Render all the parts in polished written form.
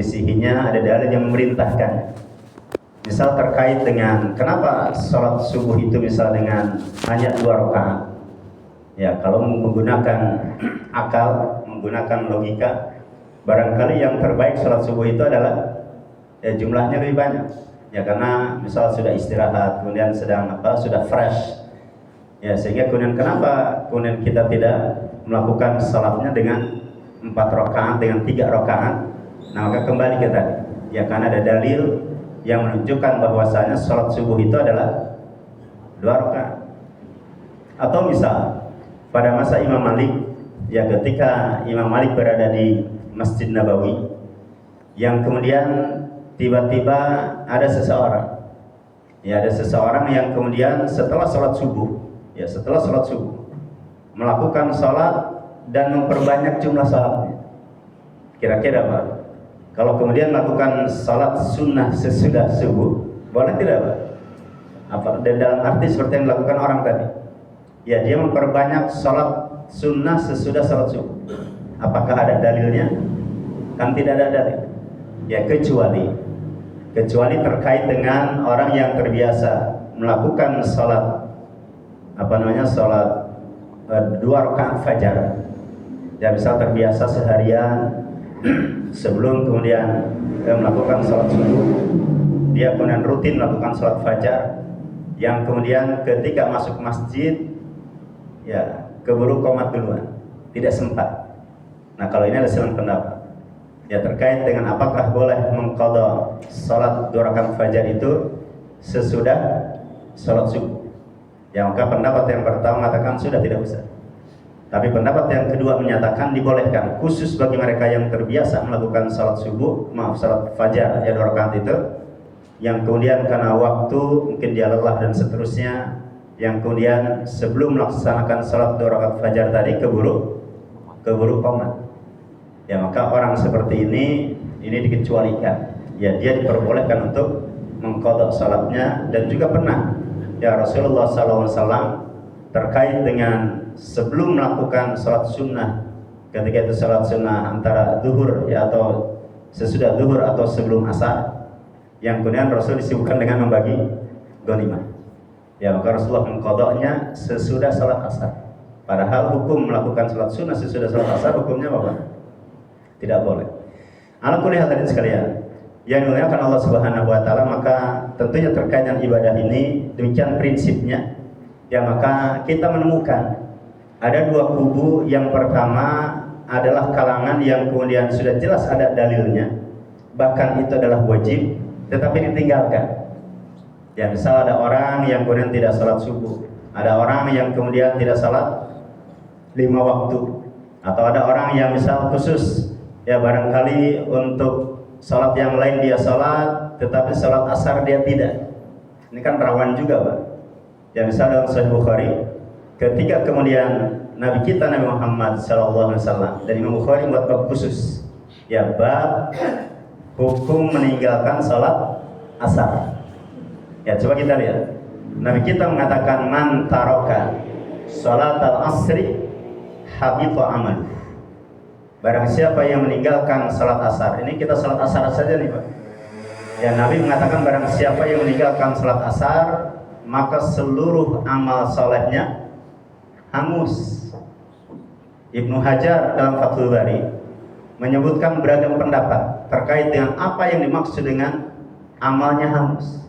Fisihinya ada dalil yang memerintahkan. Misal terkait dengan kenapa sholat subuh itu misal dengan hanya 2 rakaat. Ya, kalau menggunakan akal, menggunakan logika, barangkali yang terbaik sholat subuh itu adalah jumlahnya lebih banyak. Ya, karena misal sudah istirahat, kemudian sudah fresh. Ya, sehingga kemudian kenapa kemudian kita tidak melakukan sholatnya dengan 4 rakaat, dengan 3 rakaat? Nah, maka kembali ke tadi. Ya, karena ada dalil yang menunjukkan bahwasanya sholat subuh itu adalah 2 rakaat. Atau misal pada masa Imam Malik, ya ketika Imam Malik berada di Masjid Nabawi, yang kemudian tiba-tiba ada seseorang, yang kemudian setelah sholat subuh, melakukan sholat dan memperbanyak jumlah sholatnya. Kira-kira Pak, kalau kemudian melakukan salat sunnah sesudah subuh, boleh tidak Pak? Dan dalam arti seperti yang dilakukan orang tadi. Ya, dia memperbanyak salat sunnah sesudah salat subuh. Apakah ada dalilnya? Kan tidak ada dalil. Ya, kecuali terkait dengan orang yang terbiasa melakukan salat salat 2 rakaat fajar. Ya, misal terbiasa seharian sebelum kemudian melakukan sholat subuh, dia kemudian rutin melakukan sholat fajar, yang kemudian ketika masuk masjid, ya keburu qomat duluan, tidak sempat. Nah, kalau ini ada silang pendapat, ya terkait dengan apakah boleh mengqadha sholat 2 rakaat fajar itu sesudah sholat subuh. Ya, maka pendapat yang pertama mengatakan sudah, tidak usah. Tapi pendapat yang kedua menyatakan dibolehkan, khusus bagi mereka yang terbiasa melakukan salat fajar ya 2 rakaat itu, yang kemudian karena waktu mungkin dia lelah dan seterusnya, yang kemudian sebelum melaksanakan salat 2 rakaat fajar tadi keburu qomat. Ya, maka orang seperti ini dikecualikan. Ya, dia diperbolehkan untuk mengqadha salatnya. Dan juga pernah ya Rasulullah SAW terkait dengan sebelum melakukan sholat sunnah, ketika itu sholat sunnah antara zuhur ya atau sesudah zuhur atau sebelum asar, yang kemudian Rasul disibukkan dengan membagi ghanimah. Ya, maka Rasulullah mengqadhanya sesudah sholat asar. Padahal hukum melakukan sholat sunnah sesudah sholat asar hukumnya apa? Tidak boleh. Ala kulli hal hadirin sekalian yang dimuliakan Allah Subhanahu wa taala, maka tentunya terkait dengan ibadah ini demikian prinsipnya. Ya, maka kita menemukan ada 2 kubu. Yang pertama adalah kalangan yang kemudian sudah jelas ada dalilnya, bahkan itu adalah wajib, tetapi ditinggalkan. Ya, misal ada orang yang kemudian tidak salat subuh, ada orang yang kemudian tidak salat 5 waktu, atau ada orang yang misal khusus, ya barangkali untuk salat yang lain dia salat, tetapi salat asar dia tidak. Ini kan rawan juga Pak. Ya, misal dalam Sahih Bukhari, ketika kemudian Nabi kita Nabi Muhammad SAW dan Imam Bukhari buat bab khusus, ya bab hukum meninggalkan salat asar. Ya, coba kita lihat. Nabi kita mengatakan man taraka salatal asri habita amalu. Barang siapa yang meninggalkan salat asar. Ini kita salat asar saja nih Pak. Ya, Nabi mengatakan barang siapa yang meninggalkan salat asar, maka seluruh amal solehnya hangus. Ibnu Hajar dalam Fathul Bari menyebutkan beragam pendapat terkait dengan apa yang dimaksud dengan amalnya hangus.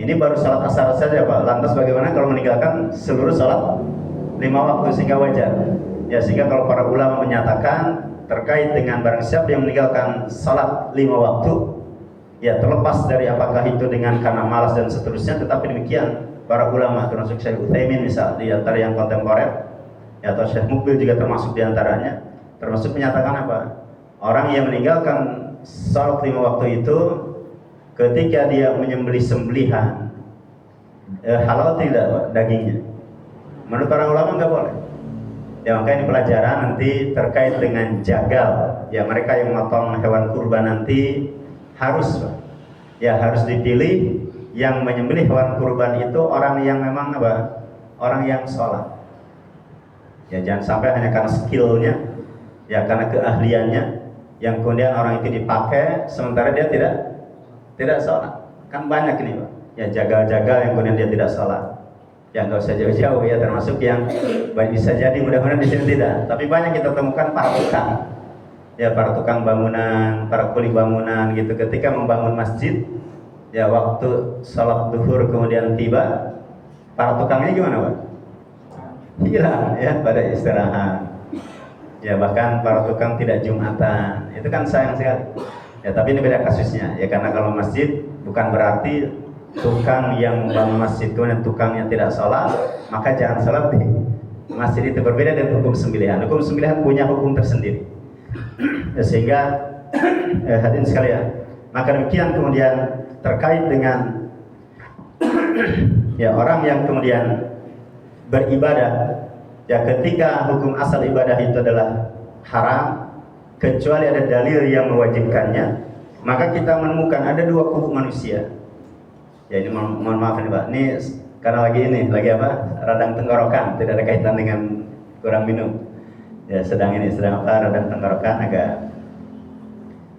Ini baru salat asar saja Pak. Lantas bagaimana kalau meninggalkan seluruh salat 5 waktu sehingga wajar? Ya, sehingga kalau para ulama menyatakan terkait dengan barang siapa yang meninggalkan salat 5 waktu, ya terlepas dari apakah itu dengan karena malas dan seterusnya, tetapi demikian para ulama termasuk Syekh Utsaimin misal di antara yang kontemporer, ya, atau Syekh Mukbil juga termasuk di antaranya, termasuk menyatakan apa? Orang yang meninggalkan salat 5 waktu itu ketika dia menyembelih sembelihan halal tidak Pak, dagingnya? Menurut para ulama nggak boleh. Ya, maka ini pelajaran nanti terkait dengan jagal. Ya, mereka yang memotong hewan kurban nanti harus dipilih yang menyembelih hewan kurban itu orang yang memang apa? Orang yang sholat. Ya, jangan sampai hanya karena skillnya, ya karena keahliannya, yang kemudian orang itu dipakai sementara dia tidak sholat. Kan banyak ini Pak, ya jagal-jagal yang kemudian dia tidak sholat. Ya nggak usah jauh-jauh ya, termasuk yang bisa jadi, mudah-mudahan di sini tidak, tapi banyak kita temukan para tukang, ya para tukang bangunan, para kuli bangunan gitu, ketika membangun masjid, ya waktu sholat duhur kemudian tiba, para tukangnya gimana Pak? Hilang ya pada istirahat. Ya bahkan para tukang tidak jumatan, itu kan sayang sekali. Ya tapi ini beda kasusnya, ya karena kalau masjid bukan berarti tukang yang membangun masjid kemudian tukangnya tidak sholat, maka jangan sholat di masjid. Itu berbeda dengan hukum sembelihan. Hukum sembelihan punya hukum tersendiri. Ya, sehingga hadirin sekalian, maka demikian kemudian terkait dengan ya orang yang kemudian beribadah, ya ketika hukum asal ibadah itu adalah haram kecuali ada dalil yang mewajibkannya, maka kita menemukan ada dua kubu manusia. Ya ini mohon maaf nih Pak, ini karena lagi apa? Radang tenggorokan, tidak ada kaitan dengan kurang minum. Ya sedang apa? Radang tenggorokan agak.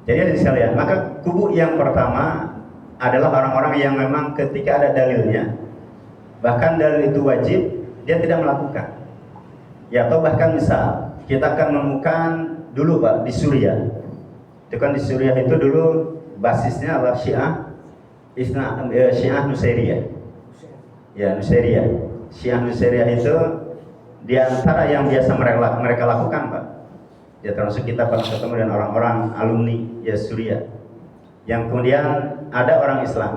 Jadi hadirin sekalian, maka kubu yang pertama adalah orang-orang yang memang ketika ada dalilnya, bahkan dalil itu wajib, dia tidak melakukan. Ya atau bahkan misal kita akan menemukan dulu Pak di Suriah. Itu kan di Suriah itu dulu basisnya adalah Syiah Nusairiyah. Ya Nusairiyah. Syiah Nusairiyah itu di antara yang biasa mereka lakukan Pak. Ya termasuk kita pernah ketemu dengan orang-orang alumni ya Suriah. Yang kemudian ada orang Islam.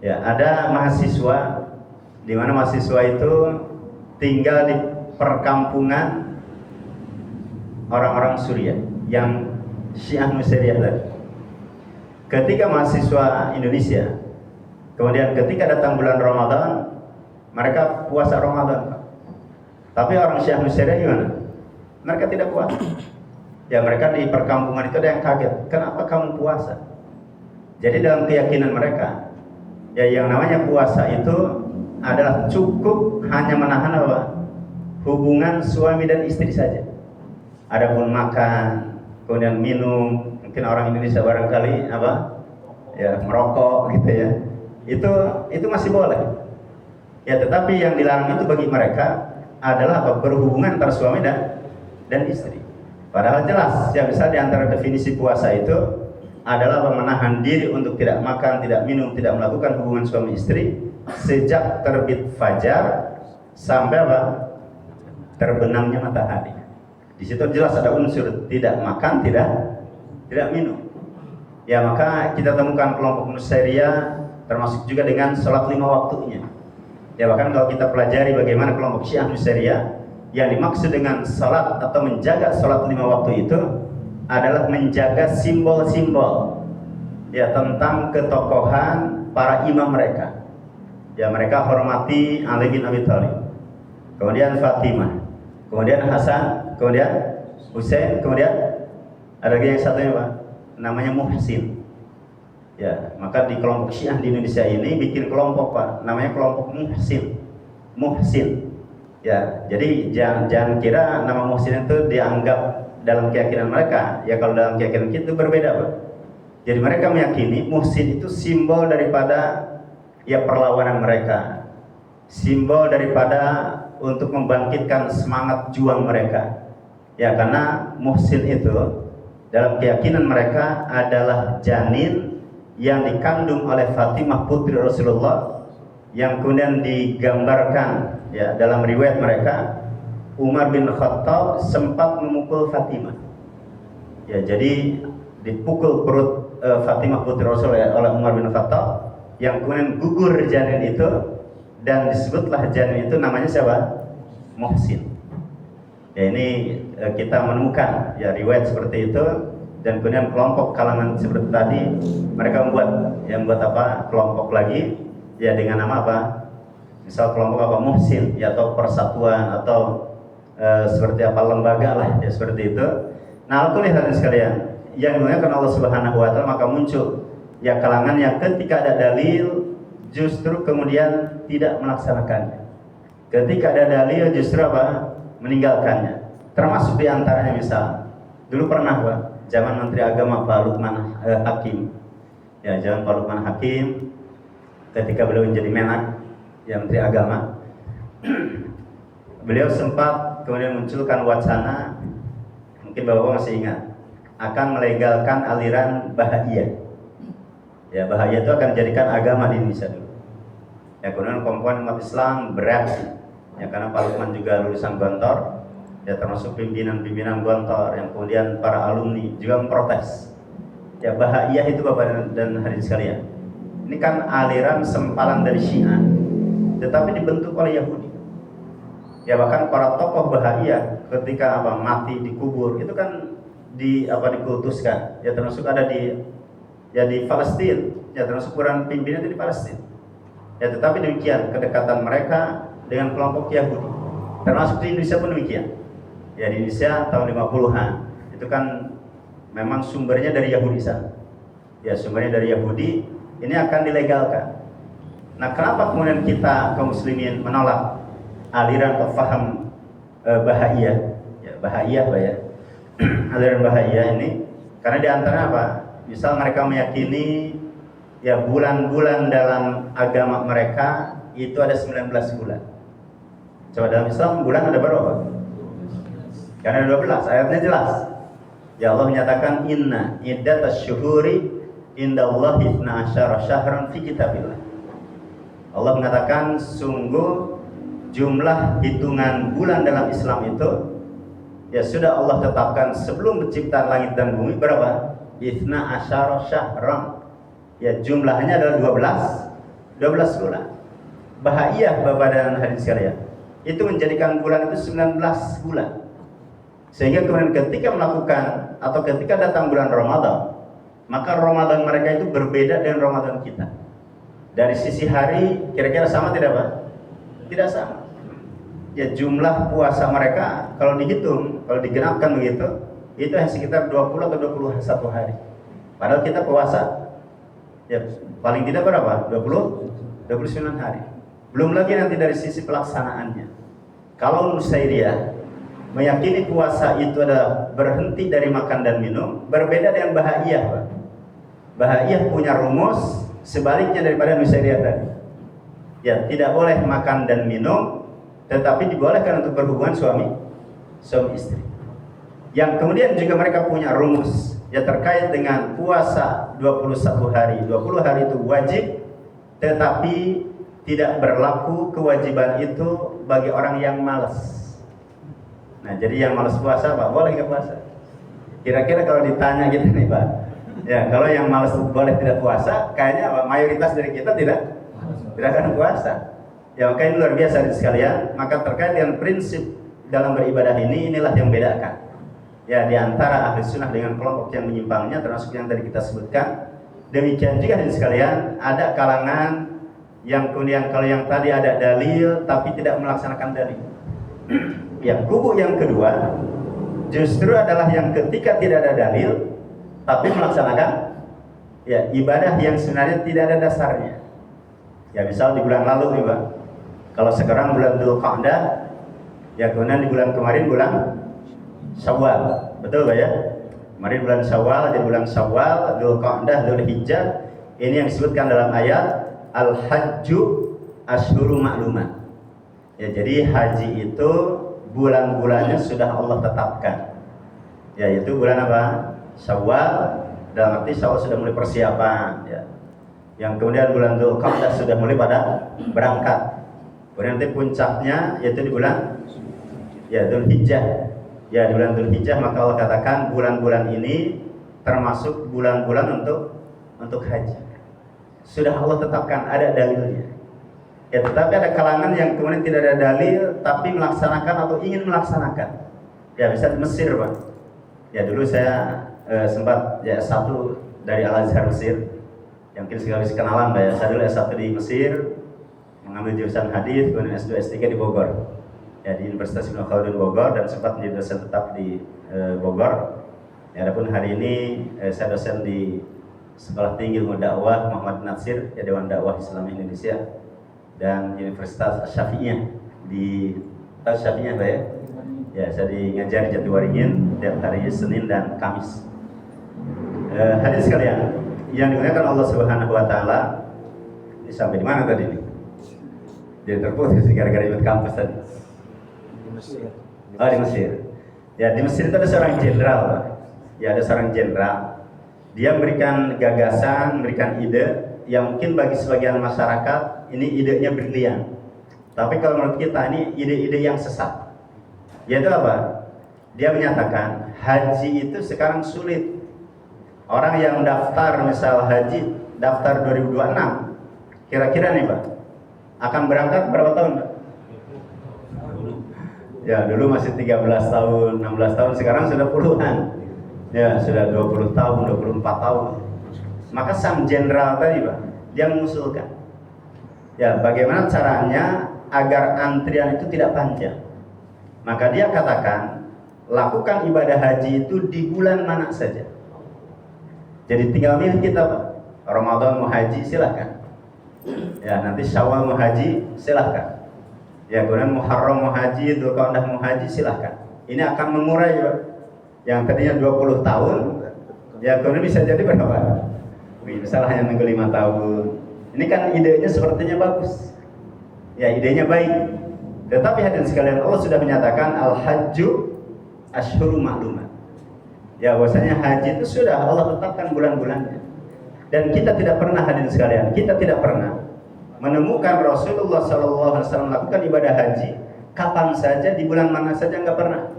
Ya ada mahasiswa, di mana mahasiswa itu tinggal di perkampungan orang-orang Suriah yang Syiah Nusairiyah tadi. Ketika mahasiswa Indonesia, kemudian ketika datang bulan Ramadan, mereka puasa Ramadan. Tapi orang Syiah Nusairiyah gimana? Mereka tidak puasa. Ya mereka di perkampungan itu ada yang kaget, kenapa kamu puasa? Jadi dalam keyakinan mereka, ya yang namanya puasa itu adalah cukup hanya menahan apa? Hubungan suami dan istri saja. Adapun makan, kemudian minum, mungkin orang Indonesia barangkali apa? Ya merokok gitu ya. Itu masih boleh. Ya tetapi yang dilarang itu bagi mereka adalah apa? Berhubungan antara suami dan istri. Padahal jelas ya bisa di antara definisi puasa itu adalah menahan diri untuk tidak makan, tidak minum, tidak melakukan hubungan suami istri sejak terbit fajar sampai apa? Terbenamnya matahari. Di situ jelas ada unsur tidak makan, tidak minum. Ya maka kita temukan kelompok Nusairiyah termasuk juga dengan sholat 5 waktunya. Ya bahkan kalau kita pelajari bagaimana kelompok Syiah Nusairiyah, yang dimaksud dengan sholat atau menjaga sholat 5 waktu itu adalah menjaga simbol-simbol ya tentang ketokohan para imam mereka. Ya mereka hormati Ali bin Abi Thalib, kemudian Fatimah, kemudian Hasan, kemudian Husain, kemudian ada lagi yang satunya Pak, namanya Muhsin. Ya, maka di kelompok Syiah di Indonesia ini bikin kelompok Pak, namanya kelompok Muhsin. Ya, jadi jangan kira nama Muhsin itu dianggap dalam keyakinan mereka. Ya kalau dalam keyakinan kita itu berbeda Pak. Jadi mereka meyakini Muhsin itu simbol daripada ya perlawanan mereka, simbol daripada untuk membangkitkan semangat juang mereka. Ya karena Muhsin itu dalam keyakinan mereka adalah janin yang dikandung oleh Fatimah putri Rasulullah, yang kemudian digambarkan ya dalam riwayat mereka Umar bin Khattab sempat memukul Fatimah. Ya jadi dipukul perut Fatimah putri Rasulullah oleh Umar bin Khattab, yang kemudian gugur janin itu dan disebutlah janin itu namanya siapa? Muhsin. Ya ini kita menemukan ya riwayat seperti itu, dan kemudian kelompok kalangan seperti tadi mereka membuat apa? Kelompok lagi ya dengan nama apa? Misal kelompok apa? Muhsin ya, atau persatuan atau seperti apa lembaga lah ya seperti itu. Nah, alhamdulillah sekalian yang dimuliakan Allah Subhanahu wa taala, maka muncul ya kalangan yang ketika ada dalil justru kemudian tidak melaksanakannya. Ketika ada dalil justru apa? Meninggalkannya. Termasuk diantaranya misal Dulu pernah Pak, zaman Menteri Agama Pak Lukman Hakim. Ya, zaman Pak Lukman Hakim ketika beliau menjadi Menak, ya Menteri Agama. Beliau sempat kemudian munculkan wacana, mungkin Bapak masih ingat, akan melegalkan aliran Bahaiyah. Ya, Bahaiyah itu akan dijadikan agama di Indonesia dulu. Ya, kemudian kawan-kawan umat Islam bereaksi. Ya, karena Pak Lukman juga lulusan Gontor, ya termasuk pimpinan-pimpinan Gontor yang kemudian para alumni juga memprotes. Ya, Bahaiyah itu Bapak dan hadirin sekalian, ini kan aliran sempalan dari Syiah, tetapi dibentuk oleh Yahudi. Ya, bahkan para tokoh Bahaiyah ketika mati dikubur itu kan dikultuskan. Ya, termasuk ada di Palestina. Ya, termasuk kuburan pimpinan itu di Palestina. Ya, tetapi demikian kedekatan mereka dengan kelompok Yahudi. Termasuk di Indonesia pun demikian. Ya, di Indonesia tahun 50-an itu kan memang sumbernya dari Yahudi sana. Ya, sumbernya dari Yahudi, ini akan dilegalkan. Nah, kenapa kemudian kita kaum muslimin menolak aliran atau faham Bahaiyah? Ya, Bahaiyah Pak ya. Aliran Bahaiyah ini karena di antara apa? Misal mereka meyakini ya bulan-bulan dalam agama mereka itu ada 19 bulan. Coba dalam Islam bulan ada berapa? Karena ada 12, ayatnya jelas. Ya, Allah menyatakan inna iddatasy syuhuri indallahi 12 syahran fi kitabillah. Allah mengatakan sungguh jumlah hitungan bulan dalam Islam itu ya sudah Allah tetapkan sebelum penciptaan langit dan bumi berapa? 12 syahran. Ya, jumlahnya adalah 12 bulan. Bahaiyah Bapak dan hadirin sekalian, itu menjadikan bulan itu 19 bulan. Sehingga kemudian ketika melakukan atau ketika datang bulan Ramadan, maka Ramadan mereka itu berbeda dengan Ramadan kita. Dari sisi hari kira-kira sama tidak Pak? Tidak sama. Ya, jumlah puasa mereka kalau dihitung, kalau digenapkan begitu, itu hanya sekitar 20 atau 21 hari. Padahal kita puasa ya paling tidak berapa? 29 hari. Belum lagi nanti dari sisi pelaksanaannya. Kalau Nusairiyah meyakini puasa itu adalah berhenti dari makan dan minum, berbeda dengan Bahaiyah Pak. Bahaiyah punya rumus sebaliknya daripada Nusairiyah tadi. Ya, tidak boleh makan dan minum, tetapi dibolehkan untuk berhubungan suami istri. Yang kemudian juga mereka punya rumus ya terkait dengan puasa 21 hari. 20 hari itu wajib, tetapi tidak berlaku kewajiban itu bagi orang yang malas. Nah, jadi yang malas puasa Pak, boleh nggak puasa? Kira-kira kalau ditanya gitu nih Pak, ya kalau yang malas boleh tidak puasa, kayaknya mayoritas dari kita tidak akan puasa. Ya, maka ini luar biasa sekalian. Maka terkait dengan prinsip dalam beribadah ini, inilah yang membedakan ya di antara ahli sunnah dengan kelompok yang menyimpangnya, termasuk yang tadi kita sebutkan. Demikian juga di sekalian, ada kalangan yang kemudian kalau yang tadi ada dalil tapi tidak melaksanakan dalil. Ya, kubu yang kedua justru adalah yang ketika tidak ada dalil tapi melaksanakan ya ibadah yang sebenarnya tidak ada dasarnya. Ya, misal di bulan lalu nih Pak, kalau sekarang bulan Dzulqa'dah, ya kemudian di bulan kemarin bulan Syawal, betul Pak ya? Kemarin bulan Syawal, jadi bulan Syawal, Dzulqa'dah, Dzulhijjah, ini yang disebutkan dalam ayat Al-Hajju Ashhuru Ma'lumat. Ya, jadi haji itu bulan-bulannya sudah Allah tetapkan. Ya, yaitu bulan apa? Syawal, dalam arti Syawal sudah mulai persiapan ya. Yang kemudian bulan Dzulqa'dah sudah mulai pada berangkat. Kemudian nanti puncaknya yaitu di bulan ya Dzulhijjah. Ya, di bulan Dzulhijjah maka Allah katakan bulan-bulan ini termasuk bulan-bulan untuk haji. Sudah Allah tetapkan, ada dalilnya. Ya, tetapi ada kalangan yang kemudian tidak ada dalil tapi melaksanakan atau ingin melaksanakan. Ya, bisa di Mesir Pak. Ya, dulu saya sempat ya S1 dari Al-Azhar Mesir. Yang mungkin sekali kenalan Pak ya. Saya dulu S1 di Mesir, mengambil jurusan hadis, kemudian S2 S3 di Bogor. Ya, di Universitas Ibnu Khaldun Bogor, dan sempat menjadi dosen tetap di Bogor. Ya, adapun hari ini saya dosen di Sekolah Tinggi Ilmu Dakwah Muhammad Natsir, ya Dewan Dakwah Islam Indonesia, dan Universitas Syafi'iyah di Syafi'iyah Pak ya? Ya, saya ngajar di Jatiwaringin tiap hari Senin dan Kamis. Hadirin sekalian, yang dimuliakan Allah Subhanahu wa taala. Ini sampai di mana tadi ini? Jadi terputus gara-gara ikut kampus tadi. Di Mesir. Oh, di Mesir. Ya, di Mesir itu ada seorang jenderal, Pak. Ya, ada seorang jenderal. Dia memberikan gagasan, memberikan ide yang mungkin bagi sebagian masyarakat ini idenya brilian. Tapi kalau menurut kita ini ide-ide yang sesat. Yaitu apa? Dia menyatakan haji itu sekarang sulit. Orang yang daftar misal haji, daftar 2026, kira-kira nih Pak, akan berangkat berapa tahun Pak? Ya dulu masih 13 tahun, 16 tahun, sekarang sudah puluhan. Ya sudah 20 tahun, 24 tahun. Maka sang jenderal tadi Pak, dia mengusulkan, ya bagaimana caranya agar antrian itu tidak panjang. Maka dia katakan, lakukan ibadah haji itu di bulan mana saja. Jadi tinggal milih kita Pak, Ramadan mau haji silahkan. Ya nanti Syawal mau haji silahkan. Ya kemudian Muharram mau haji, Dzulqa'dah mau haji silahkan. Ini akan mengurai Pak. Yang tadinya 20 tahun, ya kemudian bisa jadi berapa? Misalnya hanya nunggu 5 tahun. Ini kan idenya sepertinya bagus. Ya idenya baik. Tetapi hadirin sekalian, Allah sudah menyatakan al-hajju asyhurun ma'lumat. Ya bahwasanya haji itu sudah Allah tetapkan bulan-bulannya. Dan kita tidak pernah hadirin sekalian, kita tidak pernah menemukan Rasulullah SAW melakukan ibadah haji kapan saja, di bulan mana saja, nggak pernah.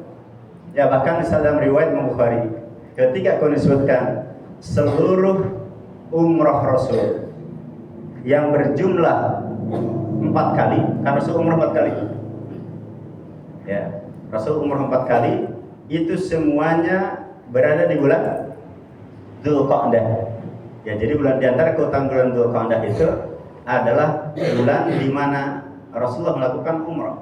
Ya bahkan dalam riwayat Bukhari, ketika kau disebutkan seluruh umrah Rasul yang berjumlah 4 kali, kan Rasul umrah 4 kali. Ya, Rasul umrah 4 kali, itu semuanya berada di bulan Dzulqa'dah. Ya, jadi bulan di antara keutamaan bulan Dzulqa'dah itu adalah bulan di mana Rasulullah melakukan umrah.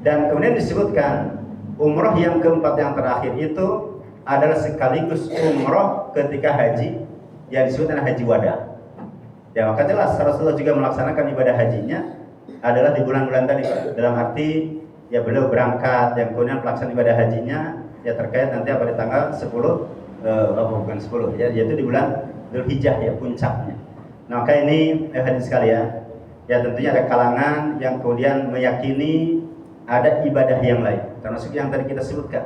Dan kemudian disebutkan umrah yang keempat yang terakhir itu adalah sekaligus umrah ketika haji yang disebutkan haji wada. Ya, maka jelas Rasulullah juga melaksanakan ibadah hajinya adalah di bulan-bulan tadi. Dalam arti ya beliau berangkat, yang kemudian pelaksanaan ibadah hajinya ya terkait nanti apa di tanggal 10 bukan 10 ya, yaitu di bulan Dzulhijjah ya puncaknya. Nah, maka ini hadirin sekalian, ya tentunya ada kalangan yang kemudian meyakini ada ibadah yang lain, termasuk yang tadi kita sebutkan.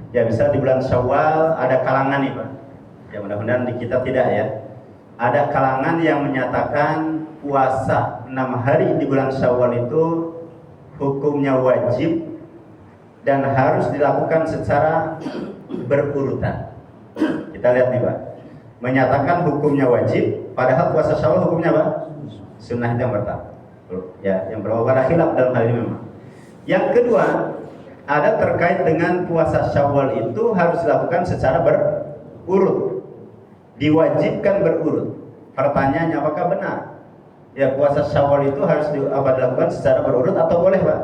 Ya bisa di bulan Syawal ada kalangan nih Pak. Ya mudah-mudahan di kita tidak ya. Ada kalangan yang menyatakan puasa 6 hari di bulan Syawal itu hukumnya wajib dan harus dilakukan secara berurutan. Kita lihat nih Pak, menyatakan hukumnya wajib, padahal puasa Syawal hukumnya apa? Sunnah itu yang pertama. Ya, yang berubah khilaf dalam hal ini memang. Yang kedua, ada terkait dengan puasa Syawal itu harus dilakukan secara berurut, diwajibkan berurut. Pertanyaannya apakah benar? Ya puasa Syawal itu harus dilakukan secara berurut atau boleh Pak?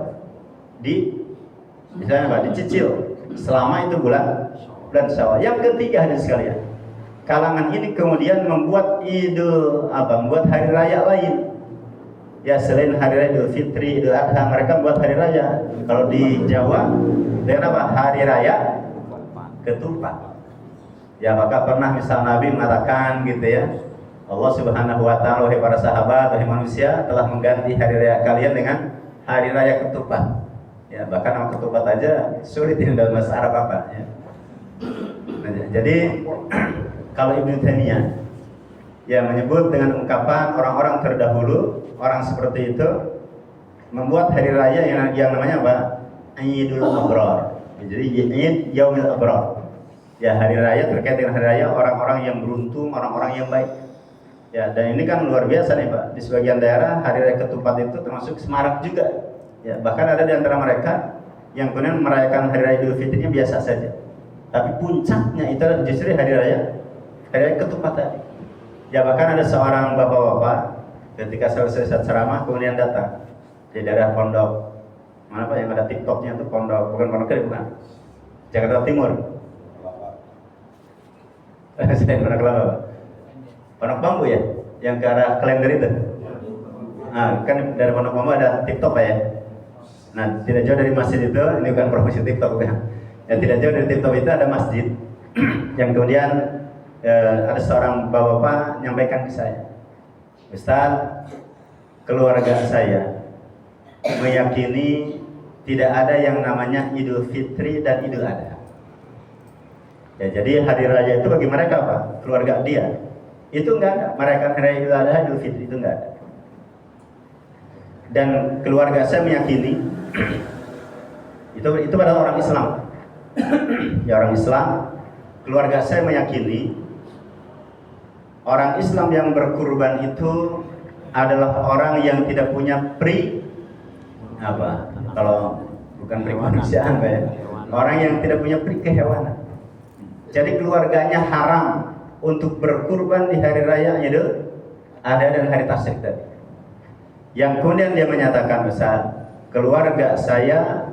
Misalnya Pak, dicicil selama itu bulan Syawal. Yang ketiga hadirin sekalian, kalangan ini kemudian membuat membuat hari raya lain. Ya selain hari raya Idul Fitri, Idul Adha, mereka membuat hari raya. Kalau di Jawa dengan apa? Hari raya ketupat. Ya maka pernah misal Nabi mengatakan gitu ya, Allah Subhanahu wa taala, wahai para sahabat, wahai manusia, telah mengganti hari raya kalian dengan hari raya ketupat. Ya bahkan nama ketupat aja sulit ini dalam bahasa Arab apa ya. Nah, jadi kalau Ibnu Taimiyah ya menyebut dengan ungkapan orang-orang terdahulu, orang seperti itu membuat hari raya yang namanya apa? Idul Abrar. Jadi Id Yaumil Abrar. Ya hari raya terkait dengan hari raya orang-orang yang beruntung, orang-orang yang baik. Ya dan ini kan luar biasa nih Pak. Di sebagian daerah hari raya ketupat itu termasuk semarak juga. Ya bahkan ada di antara mereka yang kemudian merayakan hari raya Idul Fitrinya biasa saja. Tapi puncaknya itu adalah justru hari raya ketupat tadi. Ya bahkan ada seorang bapak-bapak ketika selesai ceramah kemudian datang di daerah pondok mana Pak yang ada TikToknya tuh, pondok bukan bukan Jakarta Timur. Saya pernah kelapa Pak. Pondok Bambu ya, yang ke arah Klender itu. Nah kan dari Pondok Bambu ada TikTok Pak ya. Nah, tidak jauh dari masjid itu, ini bukan promosi TikTok ya. Ya, tidak jauh dari TikTok itu ada masjid yang kemudian ada seorang bapak-bapak nyampaikan ke saya, Ustaz, keluarga saya meyakini tidak ada yang namanya Idul Fitri dan Idul Adha. Ya, jadi hari raya itu bagi mereka apa? Keluarga dia. Itu enggak ada. Merayakan hari raya Idul Adha, Idul Fitri itu enggak ada. Dan keluarga saya meyakini itu adalah orang Islam. Ya, orang Islam. Keluarga saya meyakini orang Islam yang berkurban itu adalah orang yang tidak punya kalau bukan pri kemanusiaan ya. Orang yang tidak punya pri kehewanan. Jadi keluarganya haram untuk berkurban di hari raya Idul Adha dan hari Tasyrik tadi. Yang kemudian dia menyatakan, Ustaz, keluarga saya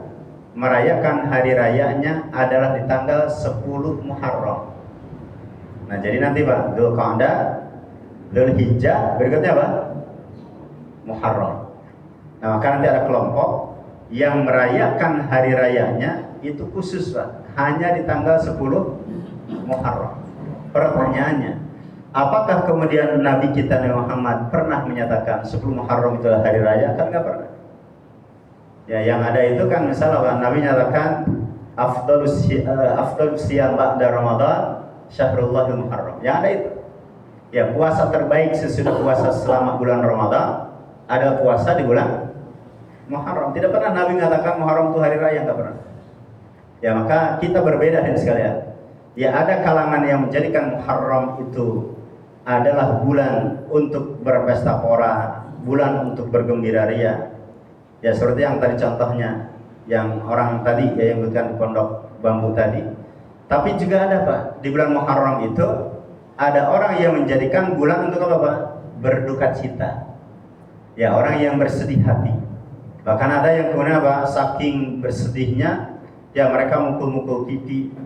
merayakan hari rayanya adalah di tanggal 10 Muharram. Nah, jadi nanti Pak, Dzulqa'dah, Dzulhijjah, berikutnya apa? Muharram. Nah, maka nanti ada kelompok yang merayakan hari rayanya itu khusus Pak, hanya di tanggal 10 Muharram. Pertanyaannya, apakah kemudian Nabi kita Nabi Muhammad pernah menyatakan 10 Muharram itu adalah hari raya? Kan nggak pernah. Ya, yang ada itu kan misalnya Nabi menyatakan afdalus siyam ba'da Ramadan Syahrullahil Muharram. Yang ada itu. Ya, puasa terbaik sesudah puasa selama bulan Ramadan adalah puasa di bulan Muharram. Tidak pernah Nabi mengatakan Muharram itu hari raya, nggak pernah. Ya, maka kita berbeda dan sekalian. Ya, ada kalangan yang menjadikan Muharram itu adalah bulan untuk berpesta pora, bulan untuk bergembira ria. Ya, seperti yang tadi contohnya, yang orang tadi ya yang bukan di pondok bambu tadi. Tapi juga ada Pak, di bulan Muharram itu ada orang yang menjadikan bulan untuk apa Pak? Berduka cita. Ya, orang yang bersedih hati. Bahkan ada yang kemudian apa? Saking bersedihnya, ya mereka mukul-mukul pipi.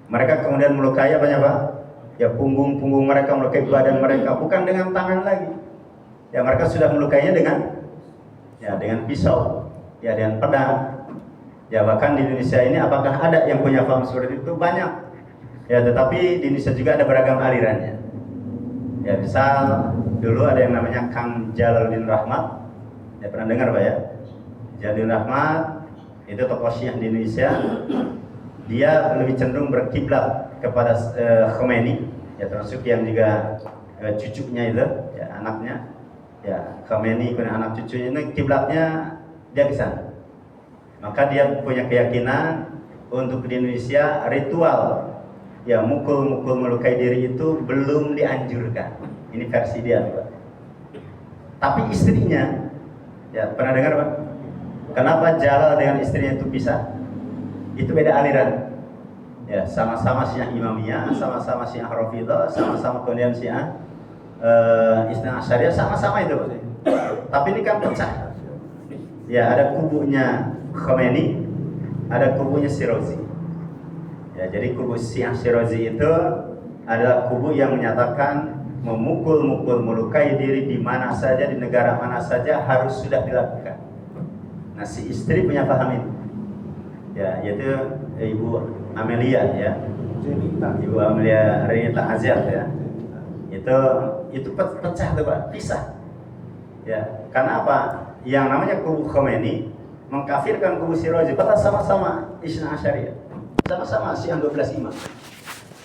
Mereka kemudian melukai apa Pak? Ya, punggung mereka, melukai badan mereka, bukan dengan tangan lagi. Ya, mereka sudah melukainya dengan pisau, ya dengan pedang. Ya, bahkan di Indonesia ini apakah ada yang punya paham seperti itu? Banyak. Ya, tetapi di Indonesia juga ada beragam alirannya. Ya, misal dulu ada yang namanya Kang Jalaluddin Rahmat. Ya, pernah dengar Pak ya? Jalaluddin Rahmat itu tokoh Syiah di Indonesia. Dia lebih cenderung berkiblat kepada Khomeini, ya termasuk yang juga cucunya itu, ya anaknya. Ya, Khomeini punya anak cucunya ini kiblatnya dia ke sana. Maka dia punya keyakinan untuk di Indonesia ritual ya mukul-mukul melukai diri itu belum dianjurkan. Ini versi dia, Pak. Tapi istrinya, ya pernah dengar Pak? Kenapa Jalal dengan istrinya itu bisa? Itu beda aliran. Ya, sama-sama Syiah Imamiyah, sama-sama Syiah Rafidhah, sama-sama kemudian Syiah Isna Asyariyah, sama-sama itu. Tapi ini kan pecah. Ya, ada kubunya Khomeini, ada kubunya Shirazi. Ya, jadi kubu Syiah Shirazi itu adalah kubu yang menyatakan memukul-mukul, melukai diri di mana saja, di negara mana saja harus sudah dilakukan. Nah, si istri punya paham itu. Ya, yaitu Ibu Amelia ya. Ibu Amelia Renita Aziat ya. Itu pecah tuh Pak, pisah. Ya, karena apa? Yang namanya kubu Khomeini mengkafirkan kubu Shirazi, padahal sama-sama Isna Asyariyah. Sama-sama Syiah 12 imam.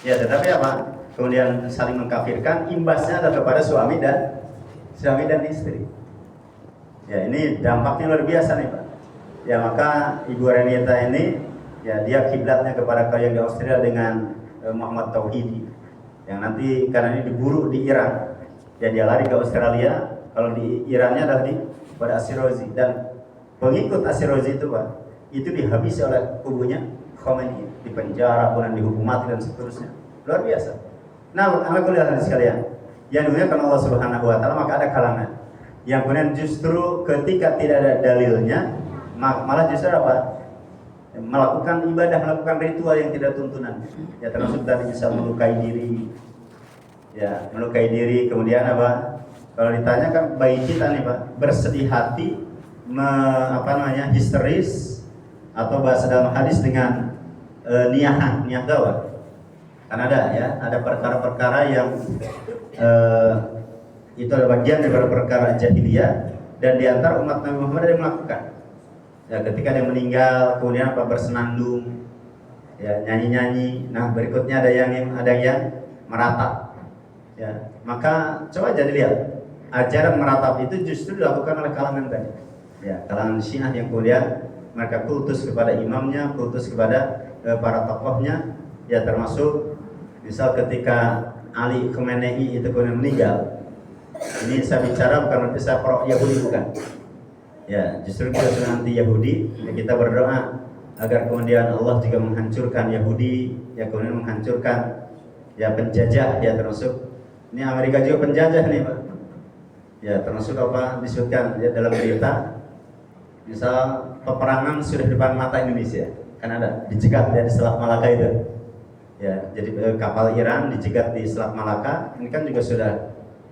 Ya, tetapi apa? Kemudian saling mengkafirkan, imbasnya adalah kepada suami dan istri. Ya, ini dampaknya luar biasa nih Pak. Ya, maka Ibu Renita ini ya dia kiblatnya kepada yang di Austria dengan Muhammad Tauhidi. Yang nanti karena ini diburu di Iran. Ya, dia lari ke Australia. Kalau di Irannya adalah pada Shirazi, dan pengikut Shirazi itu Pak, itu dihabisi oleh kubunya Khomeini, dipenjara, kemudian dihukum mati dan seterusnya. Luar biasa. Nah, anak kuliah sekalian, yang dimuliakan Allah Subhanahu wa taala, maka ada kalangan yang kemudian justru ketika tidak ada dalilnya malah justru apa? Melakukan ibadah, melakukan ritual yang tidak tuntunan. Ya, termasuk tadi bisa melukai diri. Ya, melukai diri, kemudian apa? Kalau ditanya kan bayi kita nih Pak, bersedih hati histeris atau bahasa dalam hadis dengan niyah gawat. Kan ada perkara-perkara yang itu adalah bagian dari perkara jahiliyah, dan di antara umat Nabi Muhammad ada yang melakukan. Ya, ketika dia meninggal, kemudian bersenandung, ya, nyanyi-nyanyi. Nah, berikutnya ada yang meratap. Ya, maka coba jadi lihat, ajaran meratap itu justru dilakukan oleh kalangan tadi. Ya, kalangan Syiah yang kemudian mereka kultus kepada imamnya, kultus kepada para tokohnya. Ya, termasuk misal ketika Ali Khamenei itu kemudian meninggal. Ini saya bicara bukan berarti saya pro Yahudi, bukan. Ya, justru kita sudah anti Yahudi. Ya, kita berdoa agar kemudian Allah juga menghancurkan Yahudi, ya, kemudian menghancurkan ya penjajah, ya, termasuk ini Amerika juga penjajah nih, Pak. Ya, termasuk apa disebutkan ya dalam berita, misal peperangan sudah di depan mata Indonesia, kan ada dicegat ya di Selat Malaka itu. Ya, jadi kapal Iran dicegat di Selat Malaka. Ini kan juga sudah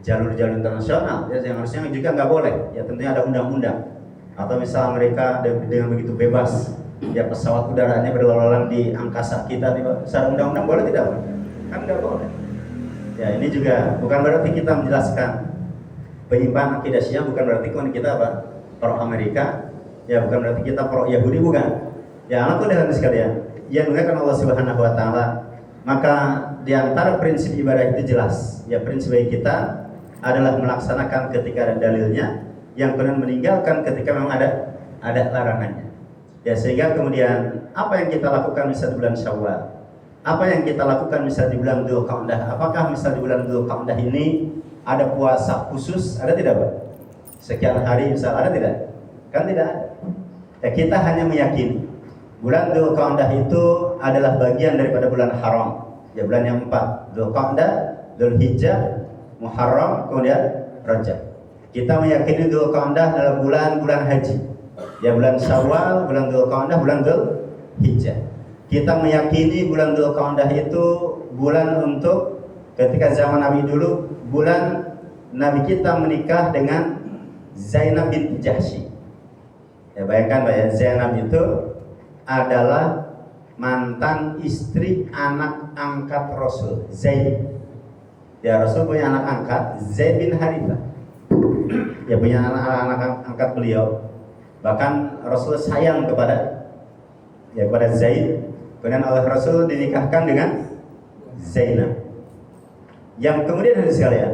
jalur-jalur internasional, ya, yang harusnya juga nggak boleh. Ya, tentunya ada undang-undang. Atau misal mereka dengan begitu bebas, ya, pesawat udaranya berlalu-lalang di angkasa kita, secara undang-undang boleh tidak? Kan nggak boleh. Ya, ini juga bukan berarti kita menjelaskan penyimpangan akidah Syiah, bukan berarti kita apa? Pro Amerika, ya, bukan berarti kita pro Yahudi, bukan. Ya, anak udah sekalian, yang dimuliakan Allah Subhanahu wa taala, maka di antara prinsip ibadah itu jelas, ya, prinsip kita adalah melaksanakan ketika ada dalilnya, yang kemudian meninggalkan ketika memang ada larangannya. Ya, sehingga kemudian apa yang kita lakukan misal di bulan Syawal, apa yang kita lakukan misal di bulan Dzulqa'dah, apakah misal di bulan Dzulqa'dah ini ada puasa khusus, ada tidak, Pak? Sekian hari misal, ada tidak? Kan tidak ada. Ya, kita hanya meyakini bulan Dzulqa'dah itu adalah bagian daripada bulan haram. Ya, bulan yang 4, Dzulqa'dah, Dzulhijjah, Muharram, kemudian Rajab. Kita meyakini Dzulqa'dah adalah bulan haji. Ya, bulan Syawal, bulan Dzulqa'dah, bulan Dzulhijjah. Kita meyakini bulan Dzulqa'dah itu bulan untuk ketika zaman Nabi dulu, bulan Nabi kita menikah dengan Zainab binti Jahsy. Ya, bayangkan Pak, ya, Zainab itu adalah mantan istri anak angkat Rasul, Zaid. Ya, Rasul punya anak angkat, Zaid bin Harithah. Ya, punya anak angkat beliau. Bahkan Rasul sayang kepada Zaid. Kemudian oleh Rasul dinikahkan dengan Zainab. Yang kemudian dari sekalian,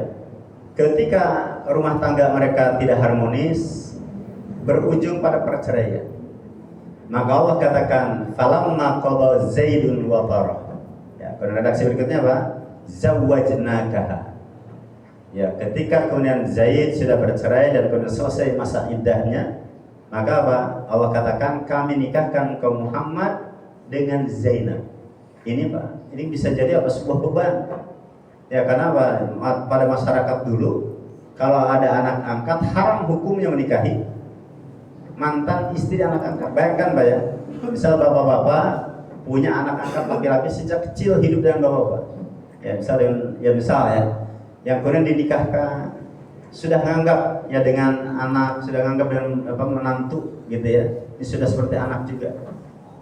ketika rumah tangga mereka tidak harmonis, berujung pada perceraian, maka Allah katakan falamma qada Zaidun wa tarah. Ya, kemudian redaksi berikutnya apa? Zawwajnakaha. Ya, ketika kemudian Zaid sudah bercerai dan kemudian selesai masa iddahnya, maka apa? Allah katakan kami nikahkan kau Muhammad dengan Zainab. Ini Pak, ini bisa jadi apa? Sebuah beban. Ya, karena apa? Pada masyarakat dulu, kalau ada anak angkat, haram hukumnya menikahi mantan istri anak angkat. Bayangkan Pak, ya, misal bapak-bapak punya anak angkat laki-laki sejak kecil hidup dengan bapak-bapak. Ya, misal yang kemudian dinikahkan, sudah menganggap ya dengan anak, sudah menganggap dengan menantu gitu ya. Ini sudah seperti anak juga.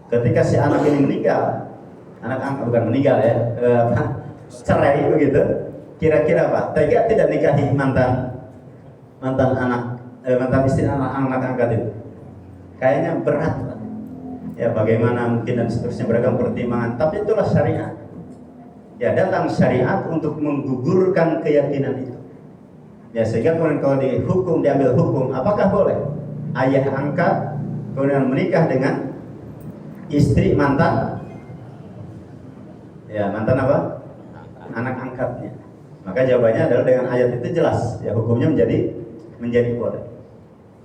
Ketika si anak ini meninggal, anak angkat bukan meninggal ya, cerai begitu. Kira-kira Pak, tega tidak nikahi mantan istri anak angkat itu? Kayaknya berat Pak. Ya, bagaimana mungkin dan seterusnya beragam pertimbangan. Tapi itulah syariat. Ya, datang syariat untuk menggugurkan keyakinan itu. Ya, sehingga kemudian kalau diambil hukum, apakah boleh ayah angkat kemudian menikah dengan istri mantan apa? Anak angkatnya. Maka jawabannya adalah dengan ayat itu jelas. Ya, hukumnya menjadi boleh.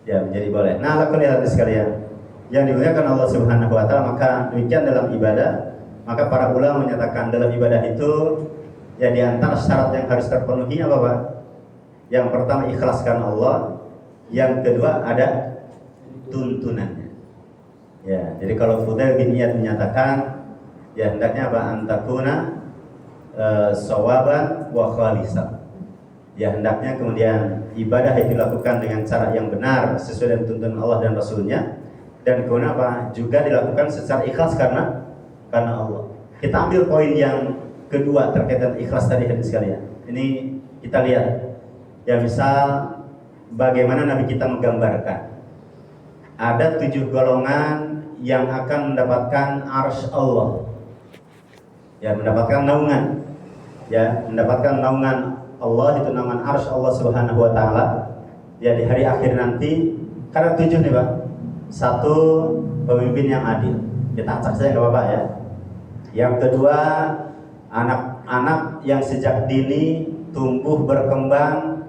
Ya, menjadi boleh. Nah, lakukan sekalian yang dimuliakan Allah Subhanahu wa taala, maka demikian dalam ibadah. Maka para ulama menyatakan dalam ibadah itu ya di antara syarat yang harus terpenuhi apa Pak? Yang pertama ikhlaskan Allah, yang kedua ada tuntunannya. Ya, jadi kalau Fudail bin Iyad menyatakan ya hendaknya apa? Antakuna sawaban wa khalisan. Ya hendaknya kemudian ibadah itu dilakukan dengan cara yang benar sesuai dengan tuntunan Allah dan Rasulnya, dan kemudian apa? Juga dilakukan secara ikhlas karena Allah. Kita ambil poin yang kedua terkait dengan ikhlas tadi hadis sekalian. Ini kita lihat ya, misal bagaimana Nabi kita menggambarkan ada 7 golongan yang akan mendapatkan arsy Allah, ya mendapatkan naungan, ya mendapatkan naungan Allah, itu naungan arsy Allah Subhanahu wa taala ya di hari akhir nanti. Karena 7 nih Pak. 1, pemimpin yang adil. Kita acak saja enggak apa-apa ya. Yang kedua, anak-anak yang sejak dini tumbuh berkembang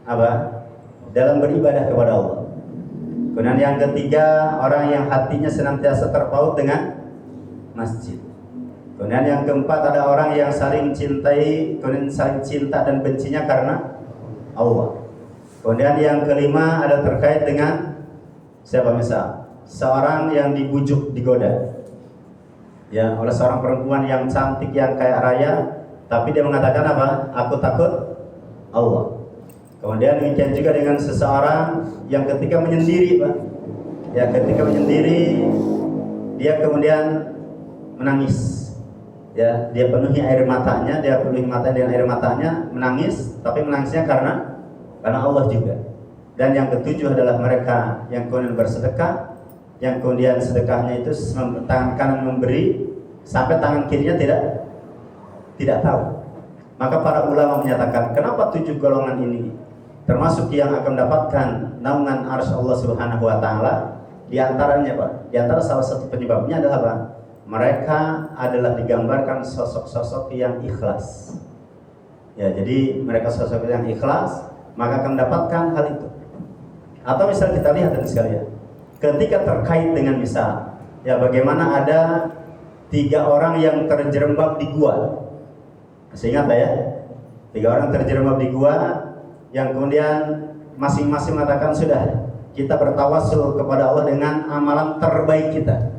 apa? Dalam beribadah kepada Allah. Kemudian yang ketiga, orang yang hatinya senantiasa terpaut dengan masjid. Kemudian yang keempat, ada orang yang saling cintai, kemudian saling cinta dan bencinya karena Allah. Kemudian yang kelima, ada terkait dengan siapa misal? Seorang yang dibujuk, digoda ya oleh seorang perempuan yang cantik, yang kaya raya, tapi dia mengatakan apa? Aku takut Allah. Kemudian demikian juga dengan seseorang yang ketika menyendiri Pak, ya ketika menyendiri dia kemudian menangis. Ya, dia penuhi air matanya, dengan air matanya, menangis, tapi menangisnya karena Allah juga. Dan yang ketujuh adalah mereka yang kemudian bersedekah, yang kemudian sedekahnya itu tangan kanan memberi sampai tangan kirinya tidak tahu. Maka para ulama menyatakan, kenapa 7 golongan ini termasuk yang akan mendapatkan naungan arsy Allah Subhanahu wa taala? Di antaranya Pak, di antara salah satu penyebabnya adalah apa? Mereka adalah digambarkan sosok-sosok yang ikhlas. Ya, jadi mereka sosok yang ikhlas, maka akan mendapatkan hal itu. Atau misal kita lihat dan sekalian, ketika terkait dengan misal, ya bagaimana ada 3 orang yang terjerembab di gua. Masih ingat ya? 3 orang terjerembab di gua, yang kemudian masing-masing mengatakan sudah, kita bertawassul kepada Allah dengan amalan terbaik kita.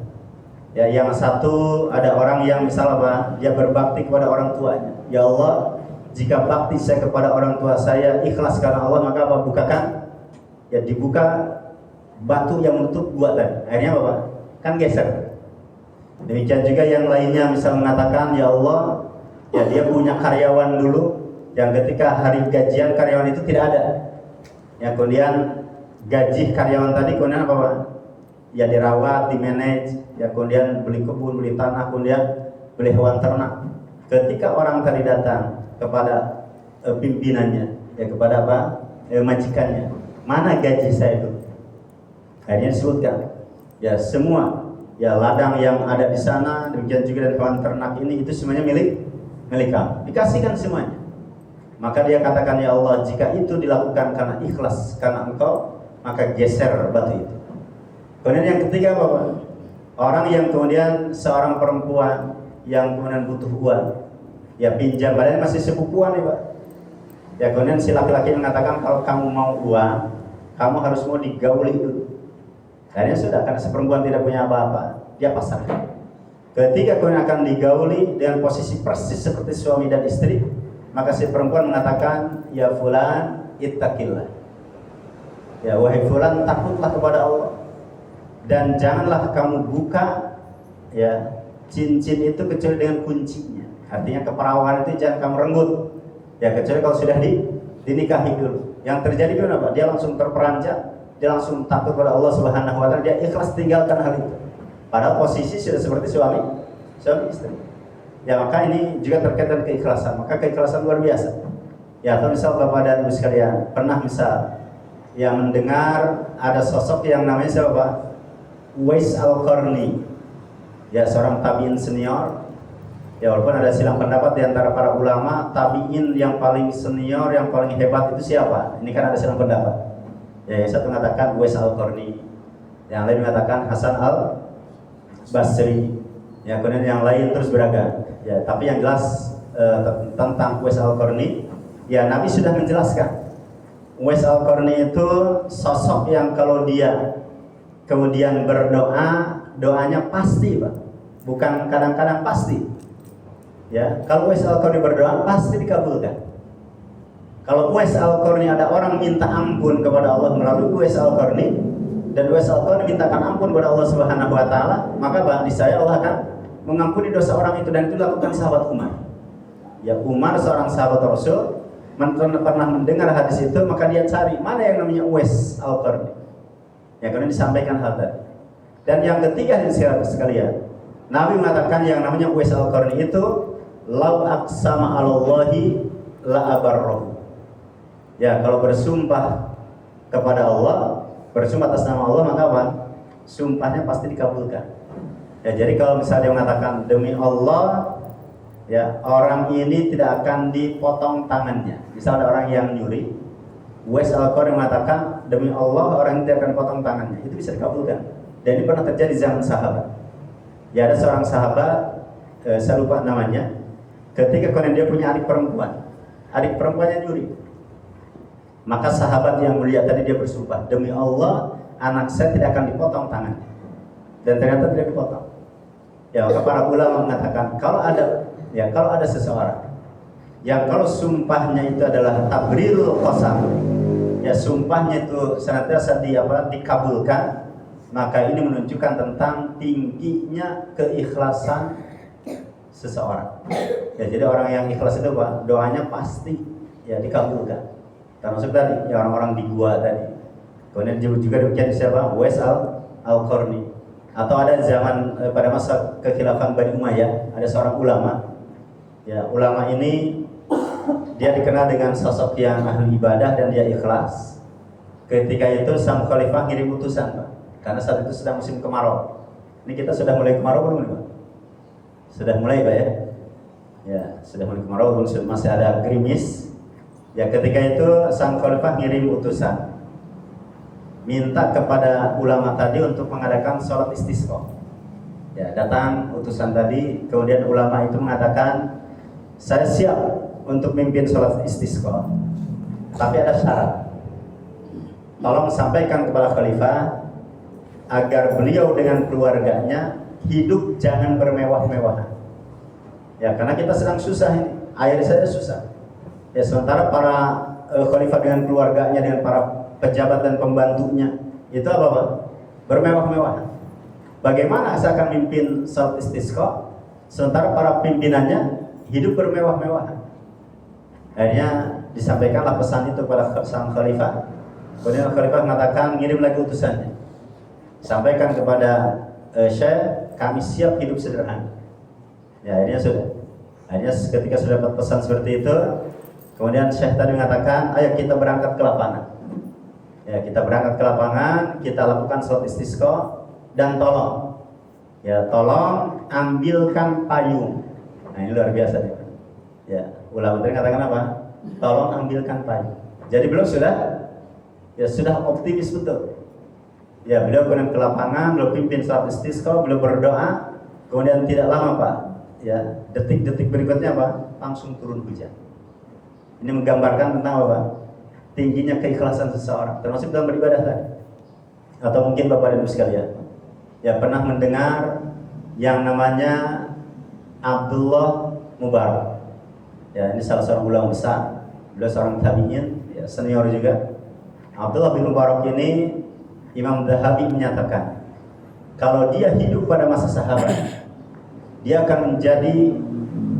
Ya, yang satu ada orang yang misal apa? Dia berbakti kepada orang tuanya. Ya Allah, jika bakti saya kepada orang tua saya ikhlas karena Allah, maka apa? Bukakan. Ya dibuka batu yang menutup gua tadi. Akhirnya apa? Kan geser. Demikian juga yang lainnya misal mengatakan, ya Allah, ya dia punya karyawan dulu yang ketika hari gajian karyawan itu tidak ada. Ya kemudian gaji karyawan tadi kemudian apa Pak? Ya dirawat, dimanage, ya kemudian beli kebun, beli tanah, kemudian beli hewan ternak. Ketika orang tadi datang kepada pimpinannya, ya kepada apa? Majikannya, mana gaji saya itu? Akhirnya disebutkan, ya semua, ya ladang yang ada di sana, demikian juga dan hewan ternak ini, itu semuanya milik kamu. Dikasihkan semuanya. Maka dia katakan, ya Allah, jika itu dilakukan karena ikhlas karena Engkau, maka geser batu itu. Kemudian yang ketiga apa Pak? Orang yang kemudian seorang perempuan yang kemudian butuh uang, ya pinjam, padahal masih sepupuan nih Pak. Ya kemudian si laki-laki mengatakan, kalau kamu mau uang, kamu harus mau digauli dulu. Akhirnya sudah, karena si perempuan tidak punya apa-apa, dia pasrah. Ketika kemudian akan digauli dengan posisi persis seperti suami dan istri, maka si perempuan mengatakan, ya fulan ittaqillah. Ya wahai fulan, takutlah kepada Allah. Dan janganlah kamu buka ya cincin itu kecuali dengan kuncinya. Artinya keperawanan itu jangan kamu renggut. Ya kecuali kalau sudah dinikahi dulu. Yang terjadi itu apa? Dia langsung terperanjat, dia langsung takut kepada Allah Subhanahu wa taala, dia ikhlas tinggalkan hal itu. Padahal posisi sudah seperti suami istri. Ya maka ini juga terkait dengan keikhlasan. Maka keikhlasan luar biasa. Ya atau misal Bapak dan Ibu sekalian pernah misal yang mendengar ada sosok yang namanya siapa Pak? Uwais Al-Qarni, ya seorang tabi'in senior. Ya walaupun ada silang pendapat di antara para ulama, tabi'in yang paling senior, yang paling hebat itu siapa? Ini kan ada silang pendapat. Ya yang satu mengatakan Uwais Al-Qarni, yang lain mengatakan Hasan Al-Basri. Ya kemudian yang lain terus beragam. Ya tapi yang jelas tentang Uwais Al-Qarni, ya Nabi sudah menjelaskan. Uwais Al-Qarni itu sosok yang kalau dia kemudian berdoa, doanya pasti Pak, bukan kadang-kadang pasti. Ya, kalau Uwais Al-Qarni berdoa pasti dikabulkan. Kalau Uwais Al-Qarni ada orang minta ampun kepada Allah melalui Uwais Al-Qarni, dan Uwais Al-Qarni mintakan ampun kepada Allah Subhanahu wa taala, maka bagi saya Allah akan mengampuni dosa orang itu, dan itu dilakukan sahabat Umar. Ya, Umar seorang sahabat Rasul pernah mendengar hadis itu, maka dia cari mana yang namanya Uwais Al-Qarni. Ya, karena disampaikan hal tadi. Dan yang ketiga sekalian, Nabi mengatakan yang namanya Uwais Al-Qarni itu lau aqsama 'alallahi la abarrahu. Ya, kalau bersumpah kepada Allah, bersumpah atas nama Allah, maka apa? Sumpahnya pasti dikabulkan. Ya, jadi kalau misalnya dia mengatakan demi Allah, ya, orang ini tidak akan dipotong tangannya. Misalnya ada orang yang nyuri, Uwais Al-Qarni mengatakan demi Allah orang ini tidak akan dipotong tangannya. Itu bisa dikabulkan. Dan ini pernah terjadi zaman sahabat. Ya, ada seorang sahabat, saya lupa namanya, ketika kemudian dia punya adik perempuannya nyuri. Maka sahabat yang mulia tadi dia bersumpah, demi Allah anak saya tidak akan dipotong tangannya. Dan ternyata tidak dipotong. Ya, maka para ulama mengatakan kalau ada seseorang yang kalau sumpahnya itu adalah tabrirul qasam, ya sumpahnya itu senantiasa dikabulkan, maka ini menunjukkan tentang tingginya keikhlasan seseorang. Ya, jadi orang yang ikhlas itu Pak, doanya pasti ya dikabulkan. Termasuk tadi ya orang-orang di gua tadi. Kemudian juga demikian siapa? Uwais Al-Qarni. Atau ada zaman pada masa kekhilafan Bani Umayyah, ada seorang ulama. Ya, ulama ini dia dikenal dengan sosok yang ahli ibadah dan dia ikhlas. Ketika itu sang khalifah ngirim utusan, Pak. Karena saat itu sedang musim kemarau. Ini kita sudah mulai kemarau belum, Pak? Sudah mulai, Pak ya? Ya, sudah mulai kemarau, masih ada gerimis. Ya, ketika itu sang khalifah ngirim utusan, minta kepada ulama tadi untuk mengadakan sholat istisqa. Ya, datang utusan tadi, kemudian ulama itu mengatakan, saya siap untuk memimpin sholat istisqa, tapi ada syarat. Tolong sampaikan kepada khalifah agar beliau dengan keluarganya hidup jangan bermewah-mewahan. Ya, karena kita sedang susah ini, air saja susah. Ya, sementara para khalifah dengan keluarganya, dengan para pejabat dan pembantunya itu apa Pak? Bermewah-mewahan. Bagaimana saya akan mimpin salat istisqa sementara para pimpinannya hidup bermewah-mewahan? Akhirnya disampaikanlah pesan itu kepada sang khalifah. Kemudian khalifah mengatakan ngirim lagi utusannya, sampaikan kepada Syekh, kami siap hidup sederhana. Ya, akhirnya ketika sudah dapat pesan seperti itu, kemudian Syekh tadi mengatakan, ayo kita berangkat ke lapangan. Ya, kita berangkat ke lapangan, kita lakukan sholat istisqa, dan tolong ambilkan payung. Nah, ini luar biasa nih. Ya, ulama tadi mengatakan apa? Tolong ambilkan payung. Jadi beliau sudah optimis betul. Ya, beliau kemudian ke lapangan, beliau pimpin sholat istisqa, beliau berdoa, kemudian tidak lama Pak, ya, detik-detik berikutnya Pak, langsung turun hujan. Ini menggambarkan tentang apa? Tingginya keikhlasan seseorang, termasuk dalam beribadah tadi. Atau mungkin Bapak dan Ibu sekalian, ya pernah mendengar yang namanya Abdullah Mubarak. Ya, ini salah seorang ulama besar, beliau seorang tabi'in, ya, senior juga. Abdullah bin Mubarak ini Imam Dhahabi menyatakan kalau dia hidup pada masa sahabat, dia akan menjadi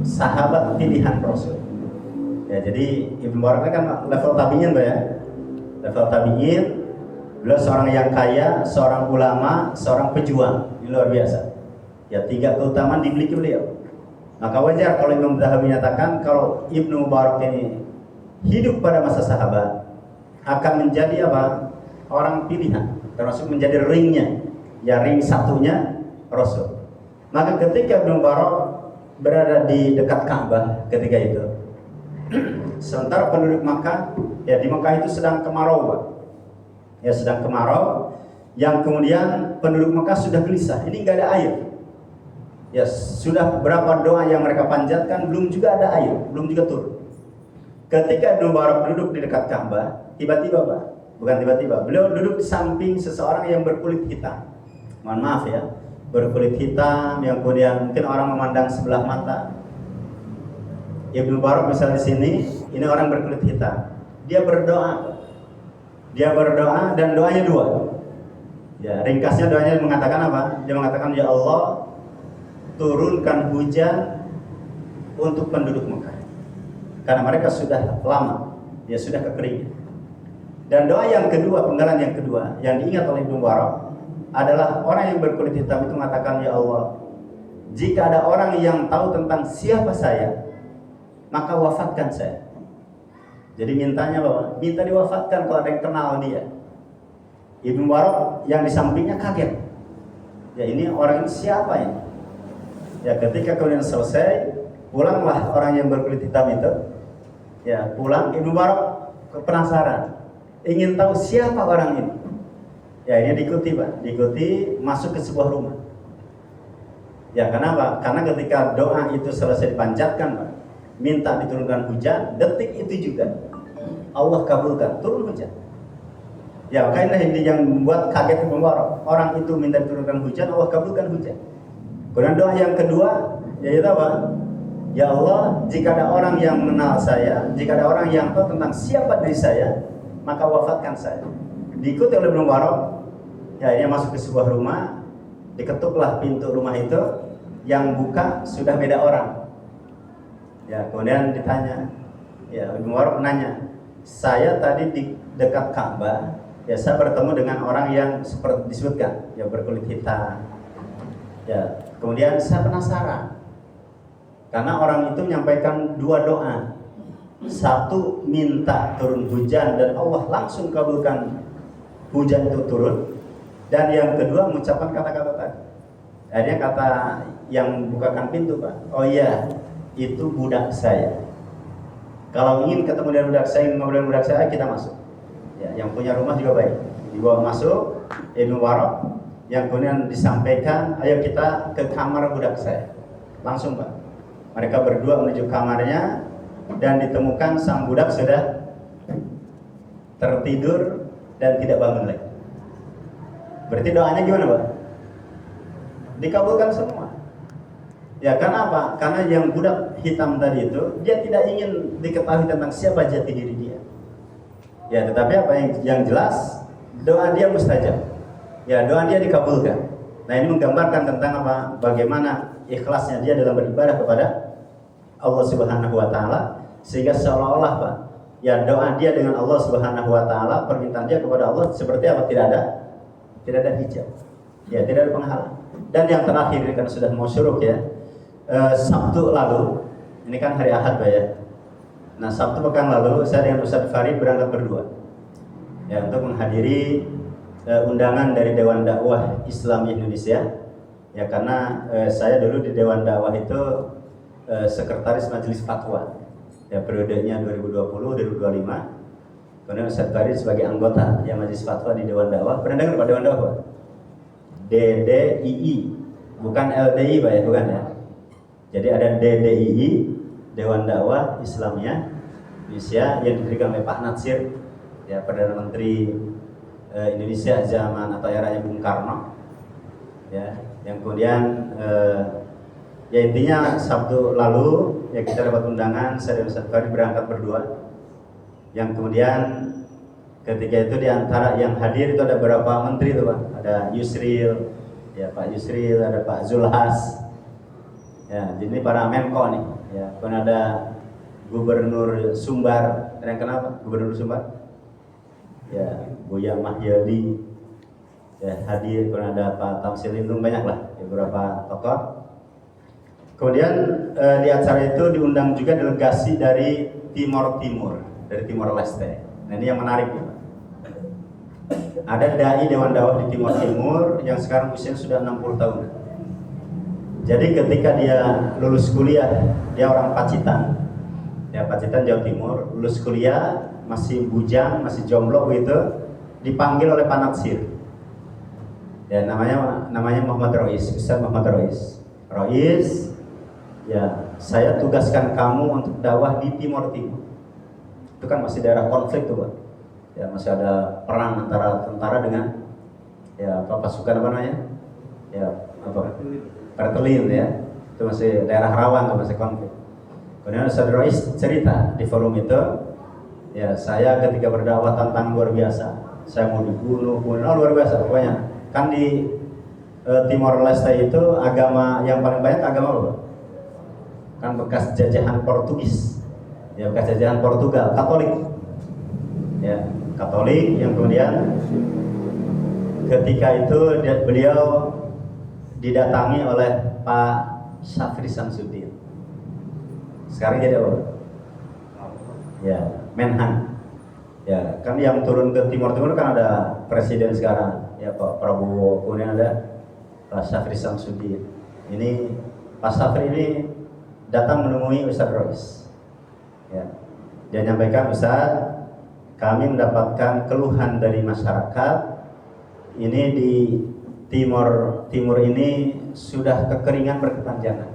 sahabat pilihan Rasul. Ya, jadi Ibnu Mubarak kan level tabi'in, Pak ya. Level tabi'in, beliau seorang yang kaya, seorang ulama, seorang pejuang. Ini luar biasa. Ya, 3 keutamaan dimiliki beliau. Maka wajar kalau Imam Dhahabi menyatakan kalau Ibnu Mubarak ini hidup pada masa sahabat akan menjadi apa? Orang pilihan, termasuk menjadi ringnya. Ya, ring satunya Rasul. Maka ketika Ibnu Mubarak berada di dekat Ka'bah ketika itu, sementara penduduk Makkah, ya di Makkah itu sedang kemarau, Pak. Ya, sedang kemarau, yang kemudian penduduk Makkah sudah gelisah, ini nggak ada air. Ya, sudah berapa doa yang mereka panjatkan, belum juga ada air, belum juga turun. Ketika Ibnu Mubarak duduk di dekat Ka'bah, tiba-tiba, Pak, bukan tiba-tiba, beliau duduk di samping seseorang yang berkulit hitam. Mohon maaf ya, berkulit hitam yang kemudian mungkin orang memandang sebelah mata. Ibnu Barak misalnya di sini, ini orang berkulit hitam. Dia berdoa. Dia berdoa dan doanya dua. Ya, ringkasnya doanya mengatakan apa? Dia mengatakan, ya Allah, turunkan hujan untuk penduduk Mekah. Karena mereka sudah lama, ya sudah kekeringan. Dan doa yang kedua, penggalan yang kedua, yang diingat oleh Ibnu Barak adalah orang yang berkulit hitam itu mengatakan, ya Allah, jika ada orang yang tahu tentang siapa saya, maka wafatkan saya. Jadi mintanya bahwa minta diwafatkan kalau ada yang kenal dia. Ibnu Barak yang di sampingnya kaget. Ya ini orang ini siapa ini? Ya ketika kemudian selesai, pulanglah orang yang berkulit hitam itu. Ya pulang, Ibnu Barak penasaran, ingin tahu siapa orang ini. Ya ini diikuti Pak, diikuti masuk ke sebuah rumah. Ya kenapa? Karena ketika doa itu selesai dipanjatkan Pak, minta diturunkan hujan, detik itu juga Allah kabulkan, turun hujan. Ya makanya ini yang membuat kaget Ibnu Barak. Orang itu minta diturunkan hujan, Allah kabulkan hujan. Kemudian doa yang kedua, yaitu apa? Ya Allah, jika ada orang yang mengenal saya, jika ada orang yang tahu tentang siapa diri saya, maka wafatkan saya. Diikuti oleh Ibnu Barak. Ya ini masuk ke sebuah rumah, diketuklah pintu rumah itu, yang buka sudah beda orang. Ya kemudian ditanya, ya Ibnu Barak nanya, saya tadi di dekat Ka'bah, ya saya bertemu dengan orang yang seperti disebutkan, ya berkulit hitam. Ya kemudian saya penasaran, karena orang itu menyampaikan dua doa. Satu minta turun hujan dan Allah langsung kabulkan hujan itu turun. Dan yang kedua mengucapkan kata-kata tadi. Akhirnya kata yang bukakan pintu Pak, oh iya itu budak saya. Kalau ingin ketemu dengan budak saya, ingin ngobrol dengan budak saya, kita masuk. Ya, yang punya rumah juga baik. Dibawa masuk Ibnu Barak, yang kemudian disampaikan, ayo kita ke kamar budak saya. Langsung Pak. Mereka berdua menuju kamarnya dan ditemukan sang budak sudah tertidur dan tidak bangun lagi. Berarti doanya gimana Pak? Dikabulkan semua. Ya karena apa? Karena yang budak hitam tadi itu, dia tidak ingin diketahui tentang siapa jati diri dia. Ya tetapi apa yang jelas, doa dia mustajab. Ya doa dia dikabulkan. Nah ini menggambarkan tentang apa? Bagaimana ikhlasnya dia dalam beribadah kepada Allah Subhanahu wa taala, sehingga seolah-olah Pak, ya doa dia dengan Allah Subhanahu wa taala, permintaan dia kepada Allah seperti apa? Tidak ada hijab. Ya, tidak ada penghalang. Dan yang terakhir ini kan sudah mau syuruk ya. Sabtu lalu, ini kan hari Ahad Pak ya. Nah, Sabtu pekan lalu saya dengan Ustaz Farid berangkat berdua. Ya, untuk menghadiri undangan dari Dewan Dakwah Islam Indonesia. Ya, karena saya dulu di Dewan Dakwah itu sekretaris Majelis Fatwa. Ya, periodenya 2020-2025. Kemudian Ustaz Farid sebagai anggota yang Majelis Fatwa di Dewan Dakwah. Pernah dengar Pak Dewan Dakwah? DDII, bukan LDI Pak ya, bukan ya. Jadi ada DDII, Dewan Dakwah Islamiyah Indonesia, yang didirikan oleh Pak Natsir, ya Perdana Menteri Indonesia zaman atau eranya Bung Karno. Ya, yang kemudian ya intinya Sabtu lalu ya kita dapat undangan, saya dan Ustaz Farid berangkat berdua. Yang kemudian ketika itu diantara yang hadir itu ada beberapa menteri itu Pak, ada Yusril, ya Pak Yusril, ada Pak Zulhas, ya jadi para Menko nih, ya kemudian ada Gubernur Sumbar, ada yang kenapa Gubernur Sumbar? Ya Buya Mahyadi, ya hadir, kemudian ada Pak Tamsil Lindung, banyak lah, ya, beberapa tokoh. Kemudian di acara itu diundang juga delegasi dari Timor Timur. Dari Timor Leste. Nah ini yang menarik ya. Ada dai Dewan Dakwah di Timor Timur yang sekarang usia sudah 60 tahun. Jadi ketika dia lulus kuliah, dia orang Pacitan. Ya Pacitan Jawa Timur, lulus kuliah masih bujang, masih jomblo gitu, dipanggil oleh Pak Natsir. Ya namanya Muhammad Rois, Ustaz Muhammad Rois. Rois, ya saya tugaskan kamu untuk dakwah di Timor Timur. Itu kan masih daerah konflik tuh Pak. Ya masih ada perang antara tentara dengan ya apa pasukan apa namanya? Ya apa? Pertelin ya. Itu masih daerah rawan tuh, masih konflik. Kemudian Ustaz Rois cerita di forum itu, ya saya ketika berdakwah tantangan luar biasa, saya mau dibunuh, luar biasa pokoknya. Kan di Timor Leste itu agama yang paling banyak agama apa? Kan bekas jajahan Portugis, ya bekas jajahan Portugal, Katolik, ya Katolik yang kemudian ketika itu beliau didatangi oleh Pak Syafri Samsudin. Sekarang jadi apa? Ya, Menhan. Ya, kan yang turun ke Timur Timur kan ada presiden sekarang, ya Pak Prabowo, kemudian ada Pak Syafri Samsudin. Ini Pak Syafri ini datang menemui Ustaz Rois. Ya. Dia nyampaikan, Ustaz, kami mendapatkan keluhan dari masyarakat. Ini di Timur ini sudah kekeringan berkepanjangan.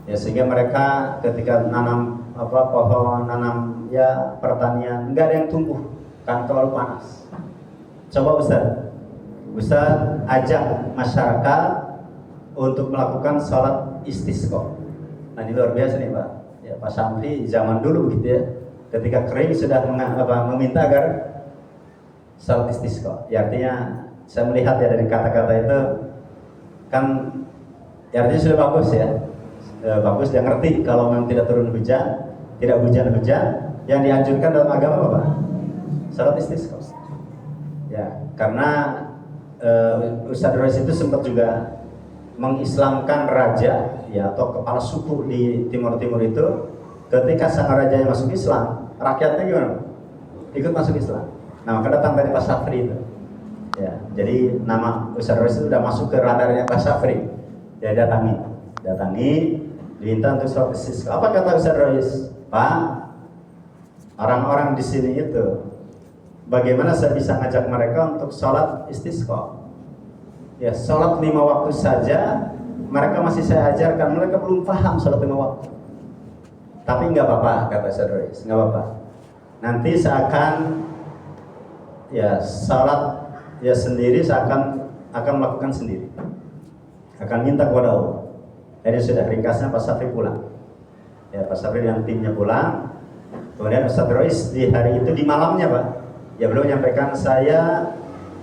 Ya, sehingga mereka ketika nanam pohon, nanam ya pertanian, enggak ada yang tumbuh kan terlalu panas. Coba Ustaz ajak masyarakat untuk melakukan sholat istisqa. Nah, ini luar biasa nih Pak. Ya, Pak Syafri zaman dulu begitu ya. Ketika kering sudah meminta agar sholat istisqa. Ya, artinya saya melihat ya dari kata-kata itu kan ya artinya sudah bagus ya. Bagus, dia ngerti kalau memang tidak turun hujan, tidak hujan-hujan, yang dianjurkan dalam agama apa? Salat istisqa. Ya, karena Ustaz Rois itu sempat juga mengislamkan raja ya atau kepala suku di Timur Timur itu. Ketika sang raja yang masuk Islam, rakyatnya gimana? Ikut masuk Islam. Nah, maka datang dari Pak Syafri itu. Ya, jadi nama Ustaz Rois itu sudah masuk ke radarnya Pak Syafri. Dia datangi diminta untuk sholat istisqa. Apa kata Ustaz Rois? Pak, orang-orang di sini itu bagaimana saya bisa ngajak mereka untuk sholat istisqa? Ya, sholat 5 waktu saja mereka masih saya ajarkan, mereka belum paham sholat 5 waktu. Tapi nggak apa-apa, kata Ustaz Rois, nggak apa-apa. Nanti saya akan ya sholat ya sendiri, saya akan melakukan sendiri, akan minta kepada Allah. Jadi sudah ringkasnya Pak Syafri pulang. Ya, Pak Syafri dan timnya pulang. Kemudian Ustaz Rois di hari itu, di malamnya Pak, ya beliau menyampaikan, saya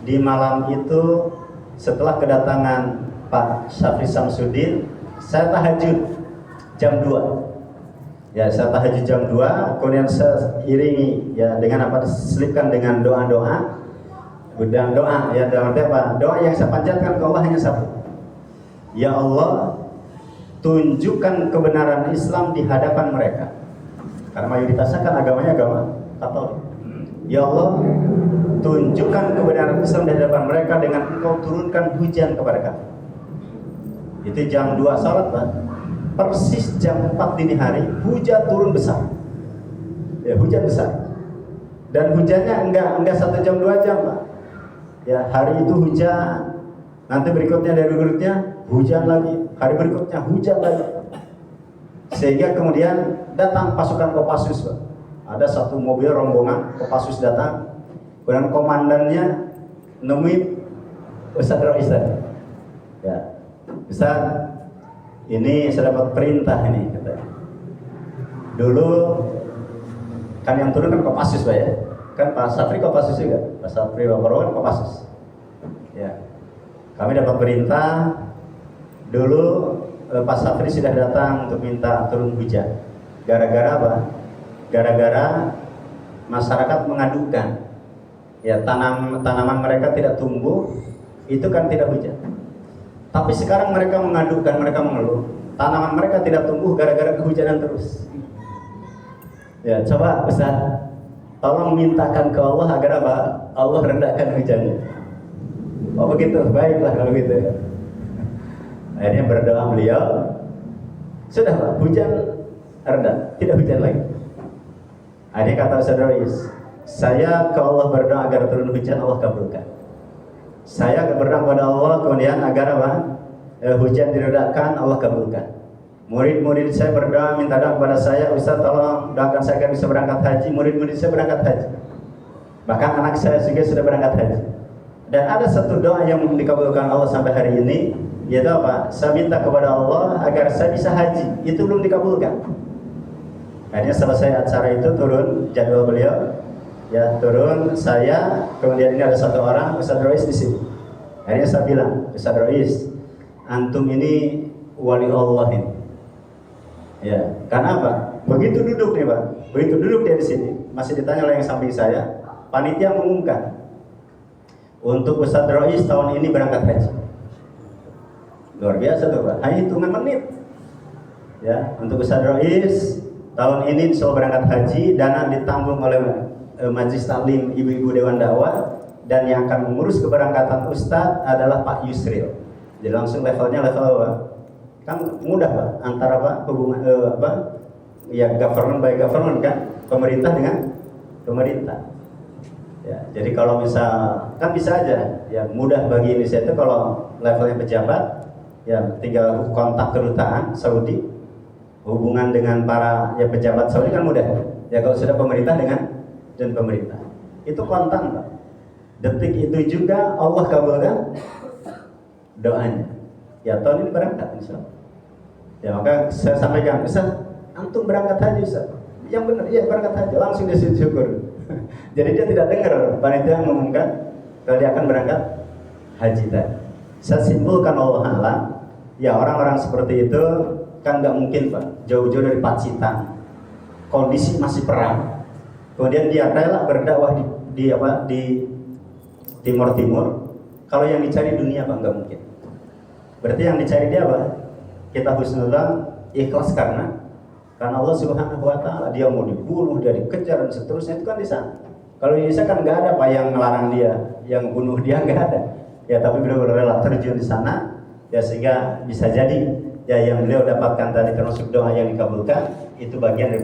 di malam itu setelah kedatangan Pak Syafri Samsudin, saya tahajud jam 2. Ya, saya tahajud jam 2, kemudian saya iringi ya dengan apa? Diselipkan dengan doa-doa. Dan doa ya dalam arti apa? Doa yang saya panjatkan ke Allah hanya satu. Ya Allah, tunjukkan kebenaran Islam di hadapan mereka. Karena mayoritasnya kan agamanya agama Katolik. Ya Allah, tunjukkan kebenaran Islam di hadapan mereka dengan Engkau turunkan hujan kepada kami. Itu jam 2 salat Pak. Persis jam 4 dini hari hujan turun besar. Ya, hujan besar. Dan hujannya enggak 1 jam 2 jam Pak. Ya, hari itu hujan. Nanti berikutnya dari berikutnya hujan lagi, hari berikutnya hujan lagi, sehingga kemudian datang pasukan Kopassus Pak. Ada satu mobil rombongan Kopassus datang, kemudian komandannya nemui Ustaz Rois. Ya, Ustaz, ini saya dapat perintah ini, katanya. Dulu kan yang turun kan Kopassus Pak ya, kan Pak Syafri Kopassus juga, Pak Syafri Bapak Kopassus. Ya, kami dapat perintah. Dulu Pak Syafri sudah datang untuk minta turun hujan. Gara-gara apa? Gara-gara masyarakat mengadukan, ya tanaman mereka tidak tumbuh, itu kan tidak hujan. Tapi sekarang mereka mengadukan, mereka mengeluh, tanaman mereka tidak tumbuh gara-gara kehujanan terus. Ya, coba Ustaz, tolong mintakan ke Allah agar apa? Allah rendahkan hujannya. Oh begitu, baiklah kalau gitu ya. Akhirnya berdoa beliau, sudah Pak, hujan reda, tidak hujan lagi. Akhirnya kata Ustaz Rois, saya ke Allah berdoa agar turun hujan, Allah kabulkan. Saya berdoa kepada Allah kemudian agar apa? Hujan diredakan, Allah kabulkan. Murid-murid saya berdoa minta doa kepada saya, Ustaz tolong doakan saya agar bisa berangkat haji. Murid-murid saya berangkat haji. Bahkan anak saya juga sudah berangkat haji. Dan ada satu doa yang dikabulkan Allah sampai hari ini, Yaitu apa? Saya minta kepada Allah agar saya bisa haji. Itu belum dikabulkan. Akhirnya selesai acara itu turun jadwal beliau, ya turun saya, kemudian ini ada satu orang Ustaz Rois di sini. Akhirnya saya bilang, Ustaz Rois, antum ini wali Allah ini. Ya, karena apa? Begitu duduk nih Pak, begitu duduk dia di sini, masih ditanya oleh yang samping saya, panitia mengumumkan untuk Ustaz Rois tahun ini berangkat haji. Luar biasa tuh Pak, hanya hitungan menit. Ya, untuk Ustaz Rois tahun ini insya Allah berangkat haji, dana ditanggung oleh Majelis Taklim Ibu-Ibu Dewan Dakwah, dan yang akan mengurus keberangkatan Ustadz adalah Pak Yusril. Jadi langsung levelnya level apa? Kan mudah Pak, antara Pak hubungan ya government by government kan, pemerintah dengan pemerintah. Ya, jadi kalau misal kan bisa aja, ya mudah bagi Indonesia itu kalau levelnya pejabat, ya tinggal kontak kedutaan Saudi, hubungan dengan para ya pejabat Saudi kan mudah. Ya kalau sudah pemerintah dan pemerintah, itu kontan Pak. Detik itu juga Allah kabulkan doanya. Ya tahun ini berangkat insya Allah. Ya maka saya sampaikan, Ustaz, antum berangkat haji Ustaz. Yang benar, iya berangkat haji, langsung dia syukur. Jadi dia tidak dengar panitia mengumumkan kalau dia akan berangkat haji tadi. Saya simpulkan Allah alam, ya orang-orang seperti itu kan nggak mungkin Pak, jauh-jauh dari Pacitan, kondisi masih perang, kemudian dia rela berdakwah di Timur Timur. Kalau yang dicari dunia Pak, nggak mungkin. Berarti yang dicari dia apa? Kita husnudzan, ikhlas karena Allah Subhanahu wa taala. Dia mau dibunuh, dia dikejar dan seterusnya, itu kan di sana. Kalau di Indonesia kan nggak ada Pak yang ngelarang dia, yang bunuh dia nggak ada. Ya tapi beliau rela terjun di sana, ya sehingga bisa jadi ya yang beliau dapatkan tadi termasuk doa yang dikabulkan itu bagian dari